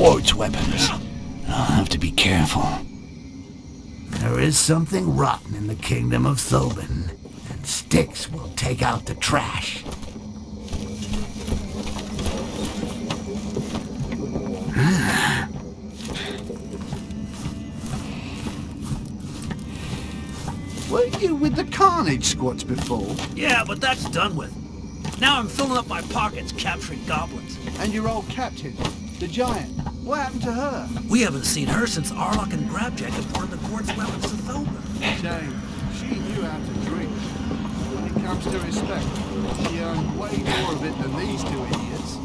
quartz weapons. I'll have to be careful. There is something rotten in the kingdom of Thobin, and Styx will take out the trash. Weren't you with the Carnage squads before? Yeah, but that's done with. Now I'm filling up my pockets capturing goblins. And your old captain, the giant, what happened to her? We haven't seen her since Arlok and Grabjack imported the quartz weapons to Thobin. Shame. She knew how to drink. When it comes to respect, she earned way more of it than these two idiots.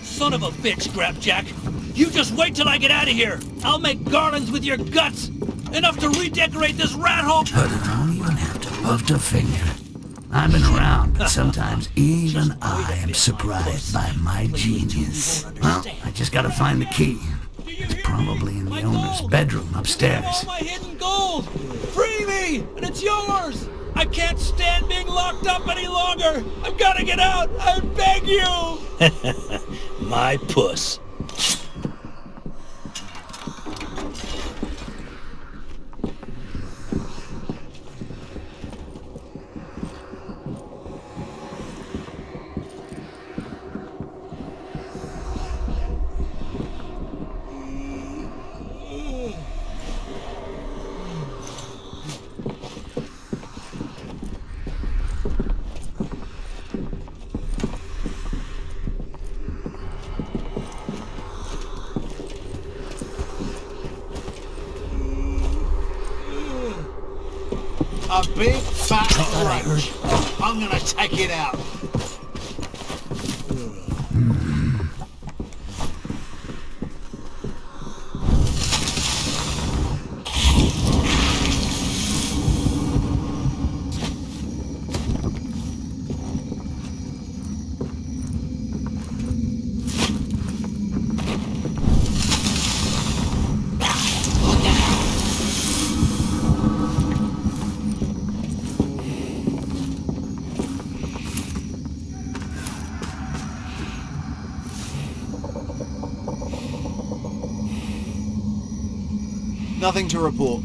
Son of a bitch, Grabjack! You just wait till I get out of here! I'll make garlands with your guts! Enough to redecorate this rat hole! But I don't even have to lift a finger. I've been around, but sometimes even I am surprised by my genius. Well, I just gotta find the key. It's probably in the owner's bedroom upstairs. All my hidden gold! Free me, and it's yours! I can't stand being locked up any longer! I've gotta get out! I beg you! My puss. A big fat roach. I'm gonna take it out. Nothing to report.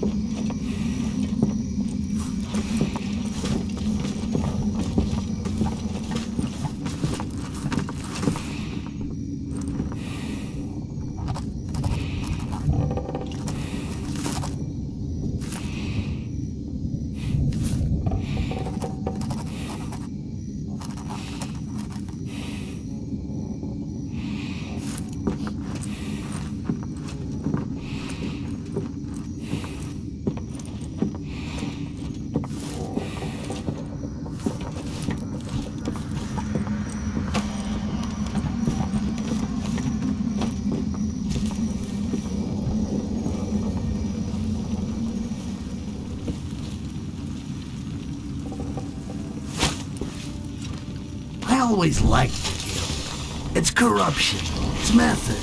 always liked the Guild. It's corruption, it's method.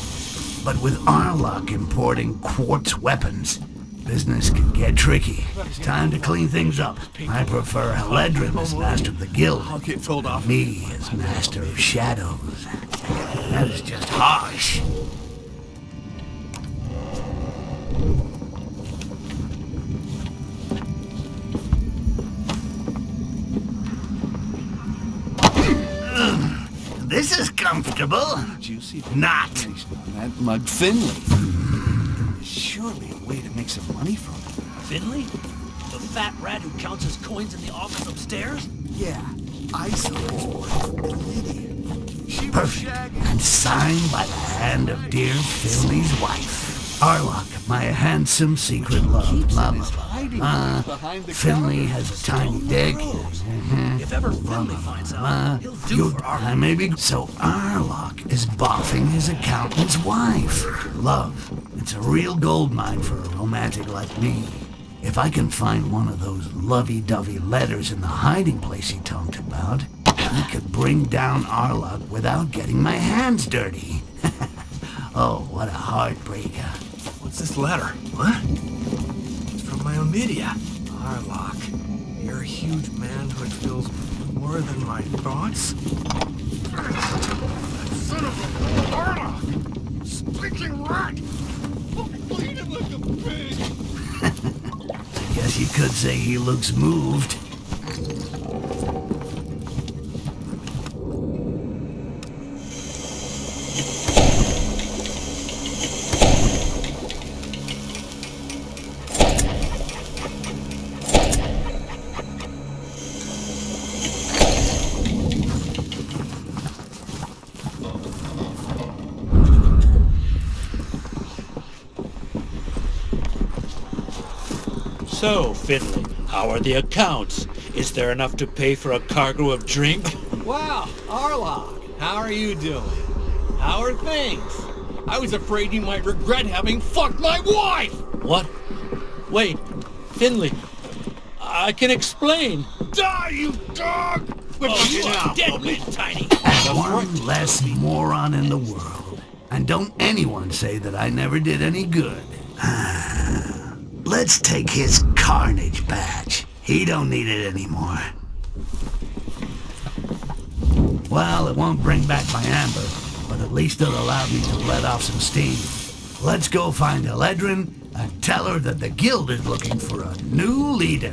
But with Arlock importing quartz weapons, business can get tricky. It's time to clean things up. I prefer Haledrin as master of the Guild. I'll get told off. Me as master of shadows. That is just harsh. This is comfortable. Juicy. Not. That mug Finley. Surely a way to make some money from it. Finley? The fat rat who counts his coins in the office upstairs? Yeah, I saw Lydia. She was Perfect. shagging. And signed by the hand of dear Finley's wife. Arlock, my handsome secret love. Finley has a tiny dick. If ever Finley finds out, he'll do for our... I may be... So Arlock is boffing his accountant's wife. Love. It's a real gold mine for a romantic like me. If I can find one of those lovey-dovey letters in the hiding place he talked about, I could bring down Arlock without getting my hands dirty. Oh, what a heartbreaker. What's this letter? What? It's from my Omidia. Arlock, your huge manhood feels more than my thoughts? Son of a Arlock! Stinking rat! Bleeding like a pig! I guess you could say he looks moved. So, Finley, how are the accounts? Is there enough to pay for a cargo of drink? Wow, Arlock, how are you doing? How are things? I was afraid you might regret having fucked my wife! What? Wait, Finley, I can explain. Die, you dog! Oh, you are dead men, Tiny. One less moron in the world. And don't anyone say that I never did any good. Let's take his carnage badge. He don't need it anymore. Well, it won't bring back my amber, but at least it'll allow me to let off some steam. Let's go find Haledrin and tell her that the guild is looking for a new leader.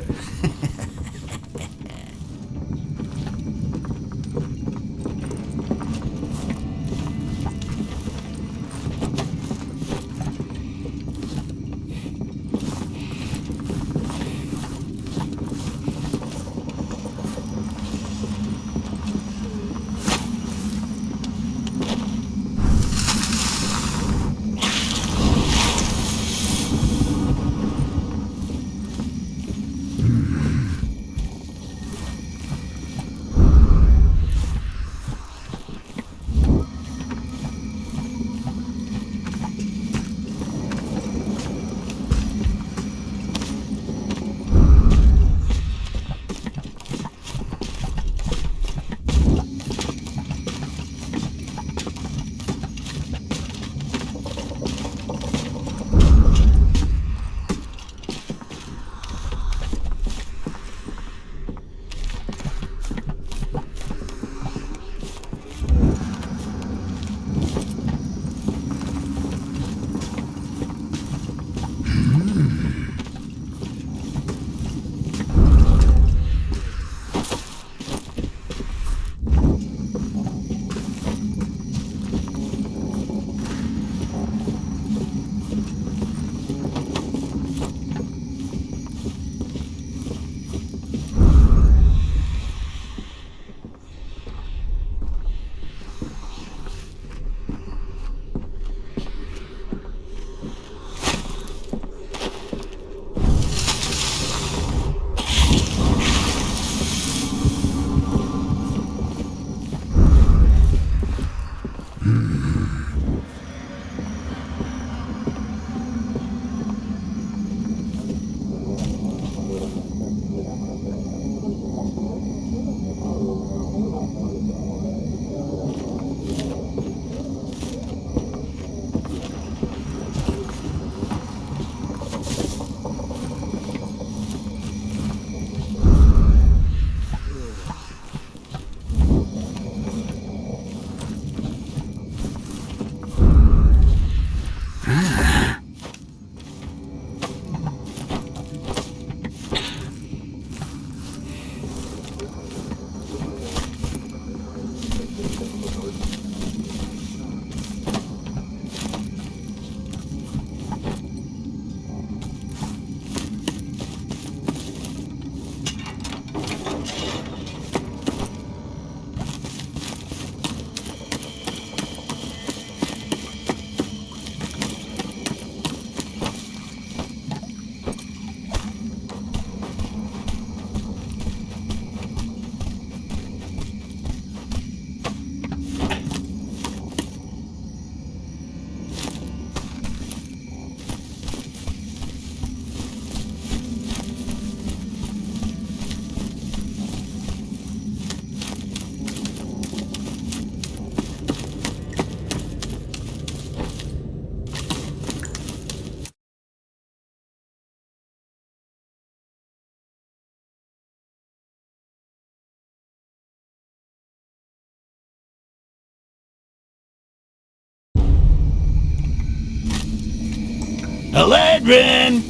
Eladrin!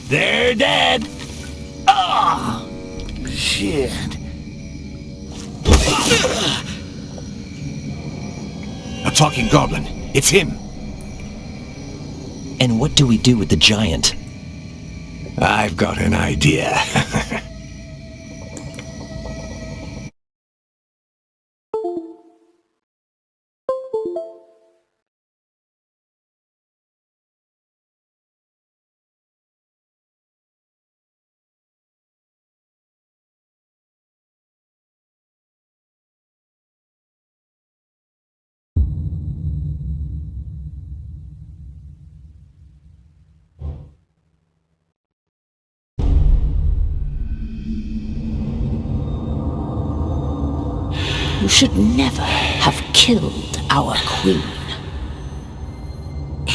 They're dead! Ah! Shit. A talking goblin. It's him. And what do we do with the giant? I've got an idea. You should never have killed our queen.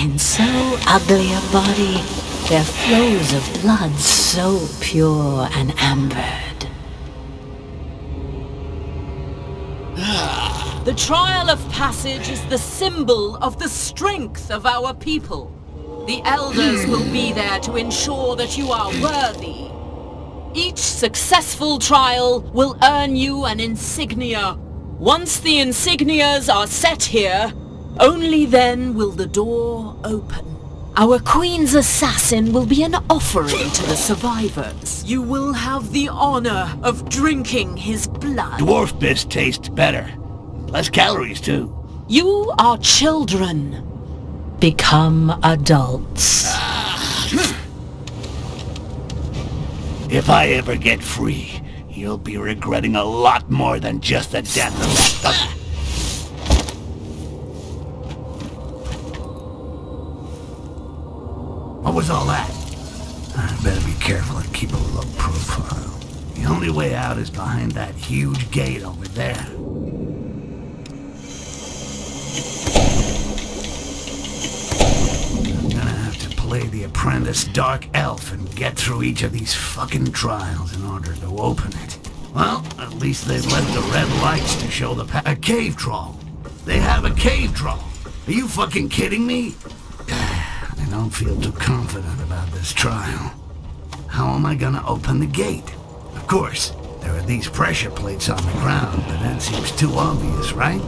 In so ugly a body, there flows of blood so pure and ambered. The trial of passage is the symbol of the strength of our people. The elders will be there to ensure that you are worthy. Each successful trial will earn you an insignia. Once the insignias are set here, only then will the door open. Our queen's assassin will be an offering to the survivors. You will have the honor of drinking his blood. Dwarf piss tastes better. Less calories, too. You are children. Become adults. If I ever get free, you'll be regretting a lot more than just the death of that. What was all that? I better be careful and keep a low profile. The only way out is behind that huge gate over there. I'm gonna have to play the apprentice dark elf and get through each of these fucking trials in order to open it. Well, at least they've left the red lights to show a cave troll. They have a cave troll. Are you fucking kidding me? I don't feel too confident about this trial. How am I gonna open the gate? Of course, there are these pressure plates on the ground, but that seems too obvious, right?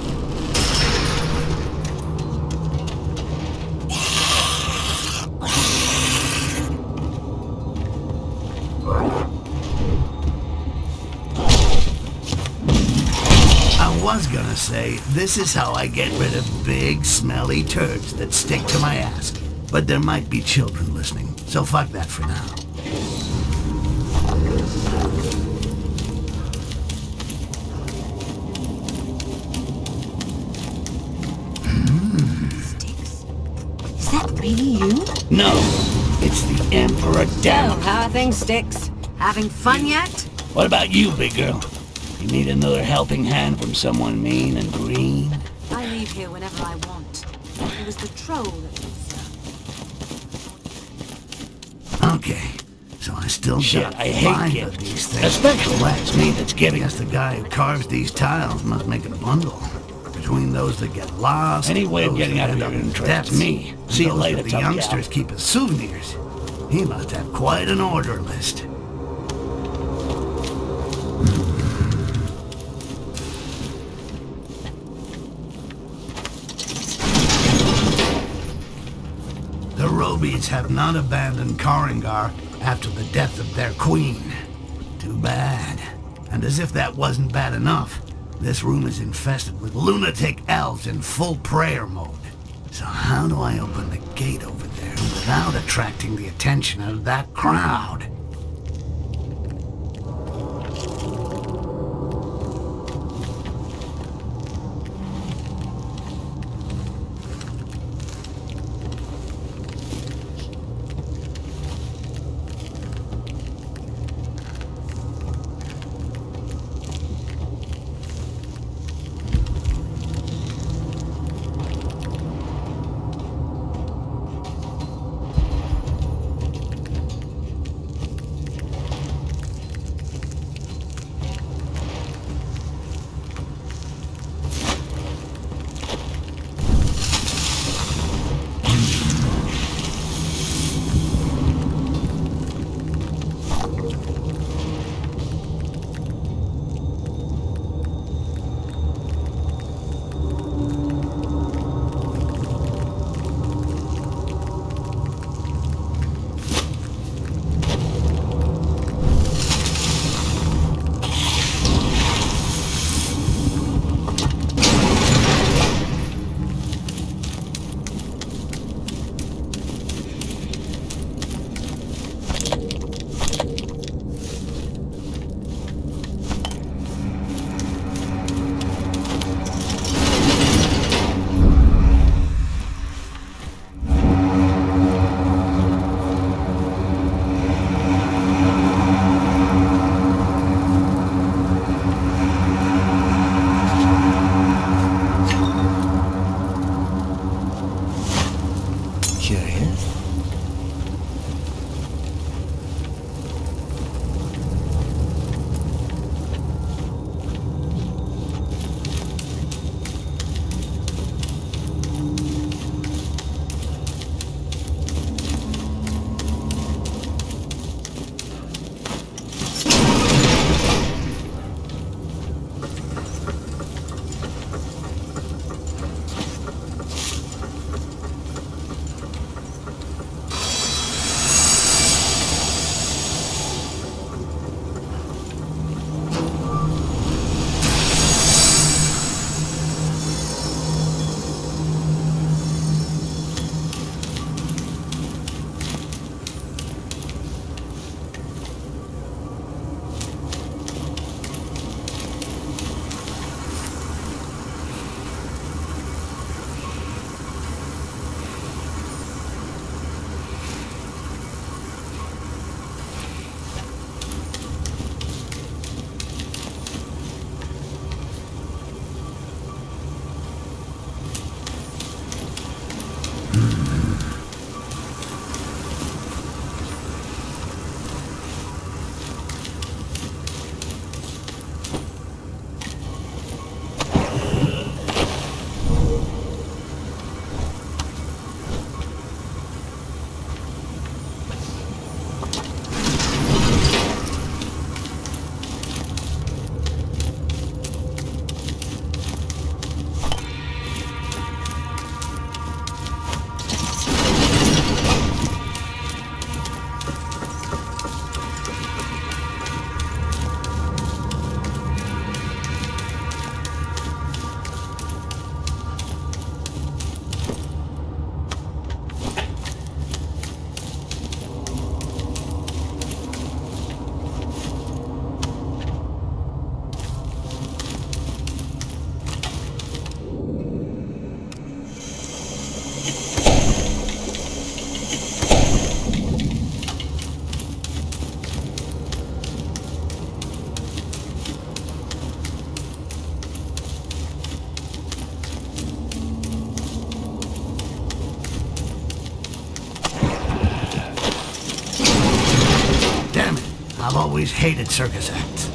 I was gonna say, this is how I get rid of big, smelly turds that stick to my ass. But there might be children listening, so fuck that for now. Styx, is that really you? No, it's the Emperor So, Down. how are things, Styx? Having fun yet? What about you, big girl? You need another helping hand from someone mean and green? I leave here whenever I want. It was the troll that was... Okay, so I still Shit, got I hate 5 gifts. of these things. Especially when it's me that's giving Guess the guy who carves these tiles must make a bundle. Between those that get lost, Any way of those getting that out of end here up in interests depths, me. and See you those later, that the tough youngsters gal. keep as souvenirs. He must have quite an order list. The Robies have not abandoned Karangar after the death of their queen. Too bad. And as if that wasn't bad enough, this room is infested with lunatic elves in full prayer mode. So how do I open the gate over there without attracting the attention of that crowd? always hated circus acts.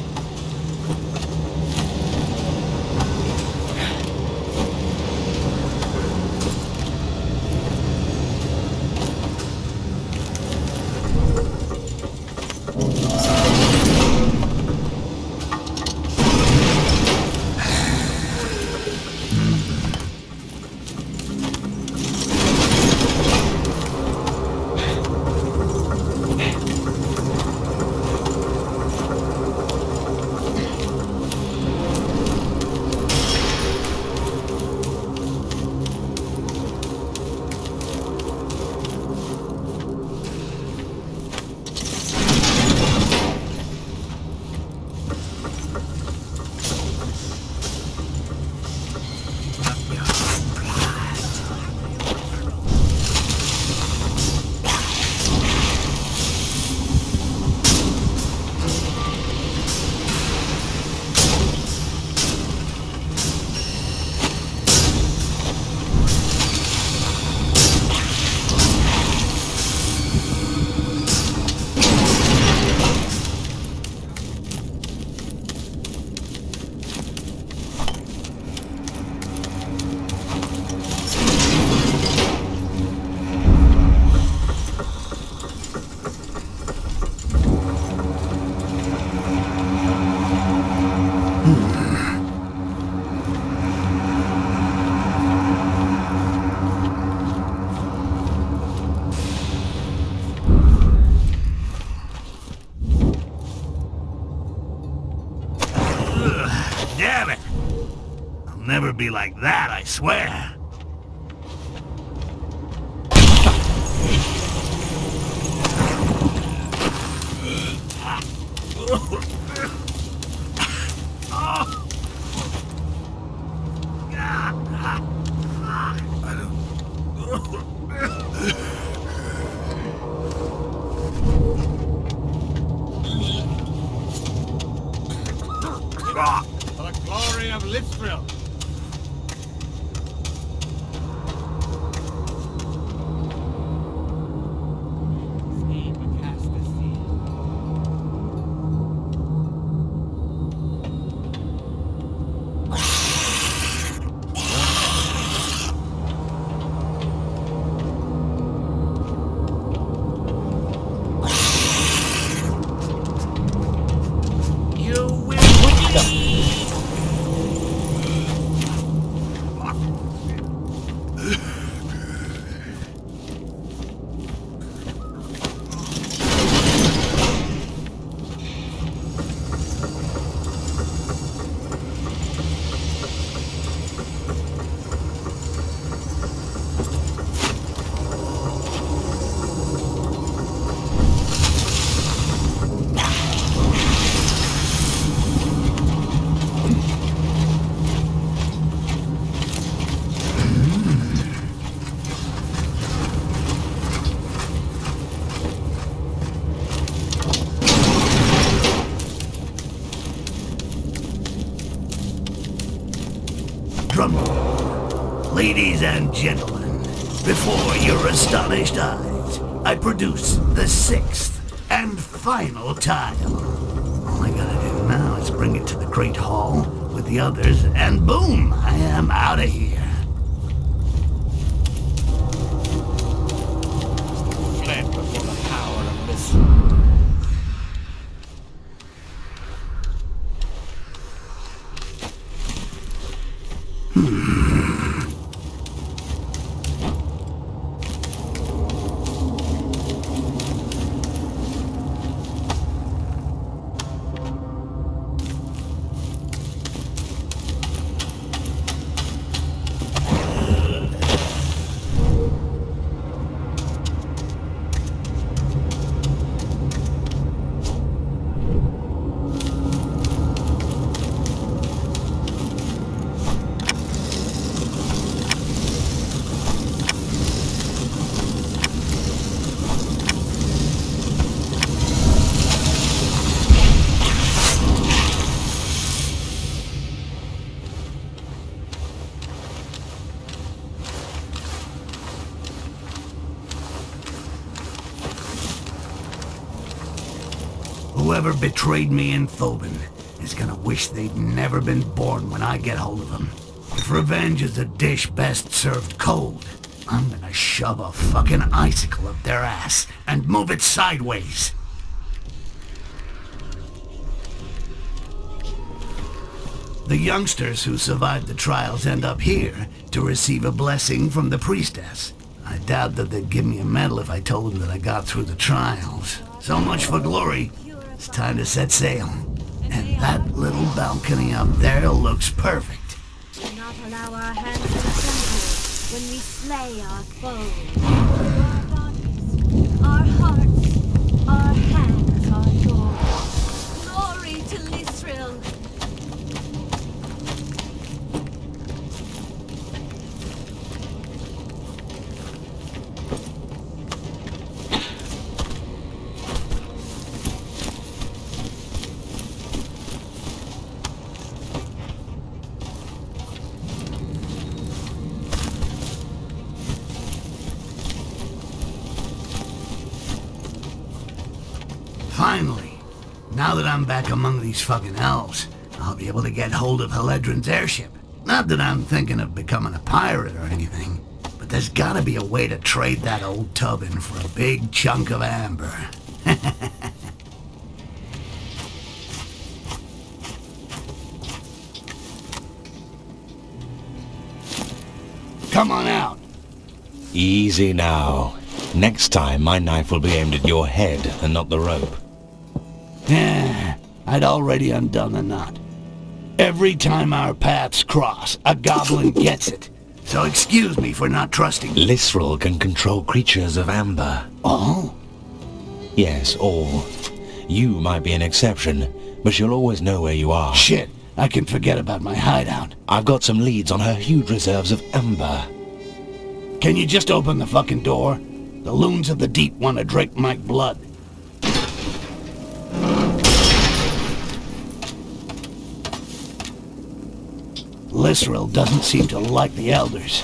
Damn it! I'll never be like that, I swear. For the glory of Lithril. Ladies and gentlemen, before your astonished eyes, I produce the 6th and final tile. All I gotta do now is bring it to the Great Hall with the others, and boom, I am out of here. Fled before the power of this. whoever betrayed me in Thobin is gonna wish they'd never been born when I get hold of them. If revenge is a dish best served cold, I'm gonna shove a fucking icicle up their ass and move it sideways. The youngsters who survived the trials end up here to receive a blessing from the priestess. I doubt that they'd give me a medal if I told them that I got through the trials. So much for glory. It's time to set sail. And that little balcony up there looks perfect. Do not allow our hands to tremble when we slay our foes. Our bodies, our hearts, our hands are yours. Glory to Lisril. Finally, now that I'm back among these fucking elves, I'll be able to get hold of Heledrin's airship. Not that I'm thinking of becoming a pirate or anything, but there's gotta be a way to trade that old tub in for a big chunk of amber. Come on out. Easy now. Next time, my knife will be aimed at your head and not the rope. Yeah, I'd already undone the knot. Every time our paths cross, a goblin gets it. So excuse me for not trusting you. Lisril can control creatures of amber. All? Yes, all. You might be an exception, but she'll always know where you are. Shit, I can forget about my hideout. I've got some leads on her huge reserves of amber. Can you just open the fucking door? The loons of the deep want to drink my blood. Lisril doesn't seem to like the elders.